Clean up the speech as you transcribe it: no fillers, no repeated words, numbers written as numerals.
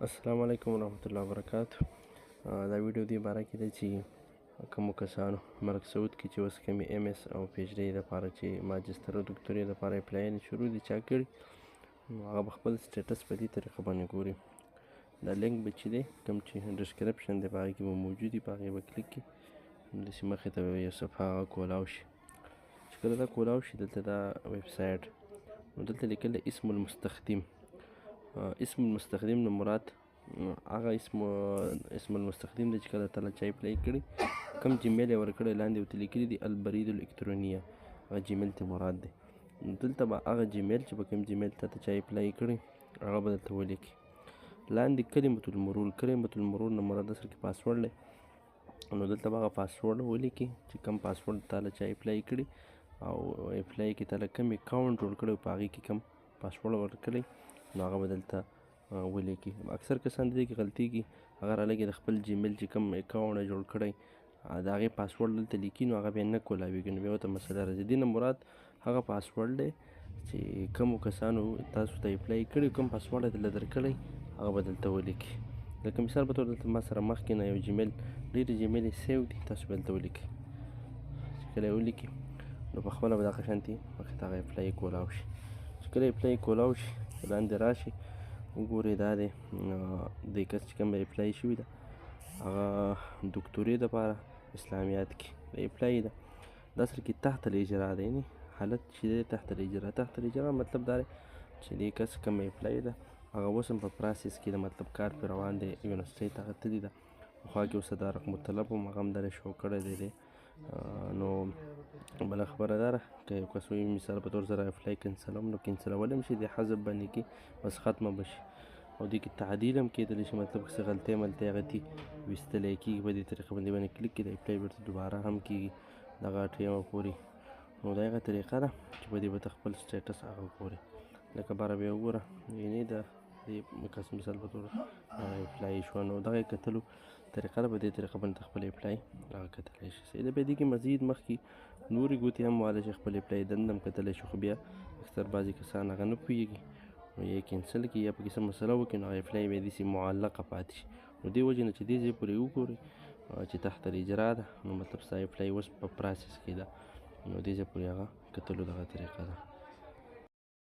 السلام علیکم ورحمت الله وبرکاتو. دا ویډیو دې باره کې ده چې کومو کسانو مرګ سعود کې چې اوس کومې ایم اس او پی ایچ ډي دپاره چې ماجستر او دکتورې دپاره اپلاینې شروع دي چا کړي، نو هغه به خپل سټیټس په دې طریقه باندې ګوري. دا لینک به چې دی کوم چې ډسکرپشن دی په هغې کې به موجود وي، په هغې به کلیک کړي، همداسې مخې ته به یو صفحه هغه کولاو شي. چې کله دا کولاو شي دلته دا ویب سایټ، نو دلته لیکل دی اسم المستخدم. اسم المستخدم نه مراد هغه اسم المستخدم دی چې کله تعالی چا اپلای کړي، کوم جیمیل یې ورکړی لاندې ورته لیکلي دي البرید الالکترونیه، هغه جیمیل ته مراد دی. دلته به هغه جیمیل چې به کوم جیمیل ته چا اپلای کړي هغه به دلته ولیکي. لاندې کلمة المرور، کلمة المرور نه مراد اصل کې پاسورډ دی، نو دلته به هغه پاسورډ ولیکي چې کوم پاسورډ تعالی چا اپلای کړي او اپلای کې تعالی کوم اکاونټ جوړ کړی په هغې کې کوم پاسورډ ورکړی، نو هغه به دلته ولیکي. اکثر کسان د دې کې غلطیږي، هغه رالګي د خپل جیمیل چې کوم اکاونټ یې جوړ کړی د هغې پاسورډ دلته لیکي، نو هغه بیا نه کولاویږي، نو بیا ورته مسله راځي. دې نه مراد هغه پاسورډ دی چې کومو کسانو تاسو ته اپلای کړي، کوم پاسورډ یې درله درکړی هغه به دلته ولیکي. لکه مثال په طور دلته ما سره مخکې نه یو جیمیل، ډېرې جیمیل یې سیو دي، تاسو به دلته ولیکئ. چې کله یې ولیکي نو په خپله به دغه شانتې مخې ته هغه اپلای کولاو شي. چې کله اپلای کولاو شي لاندې راشي وګورئ، دا دی دې کس چې کومه اپلای شوې ده هغه دکتورې دپاره اسلامیات کې د اپلای ده. دا اصل کې تحت الاجرا دی، یعنې حالت چې دی تحت الاجرا. تحت الاجرا مطلب دا دی چې دې کس کومه اپلای ده هغه اوس هم په پراسس کې ده، مطلب کار پرې روان دی، یونیورسټۍ ته هغه تللي ده، پخوا کې اوس د رقم الطلب هم هغه هم دغه شو کړی دی. نو بله خبره دا ده که یو کس وایي مثال په طور زه اپلای کینسلوم، نو کینسلولی هم شي، دې حذف باندې کې بس ختمه به شي. او دې کې تعدیل هم کېدلی شي، مطلب که څه غلطۍ ملطۍ هغه دي ویستلی کېږي، په دې طریقه باندې کلیک کړي د اپلای بېرته دوباره هم کېږي دغه ټیمه پورې. نو دا هغه طریقه ده چې په دې به ته خپل سټیټس هغه ګورې. لکه باره بیا وګوره، یعنې د دې کس مثال په طور اپلای شوه، نو دغه کتلو طریقه ده، په دې طریقه باندې ته خپل اپلای هغه کتلی شي. صحیح ده. بیا دې کې مزید مخکې نورې ګوتې هم وهلی شي، خپل اپلای دنده هم کتلی شي، خو بیا اکثر بعضې کسان هغه نه پوهېږي، نو یا یې کینسل کړي یا پکې څه مسله وکړي، نو هغه اپلای بیا داسې معلقه پاتې شي. نو دې وجې نه چې دې ځای پورې وګورئ چې تحت الاجرا ده، نو مطلب ستا اپلای اوس په پراسس کې ده، نو دې ځای پورې هغه کتلو دغه طریقه ده.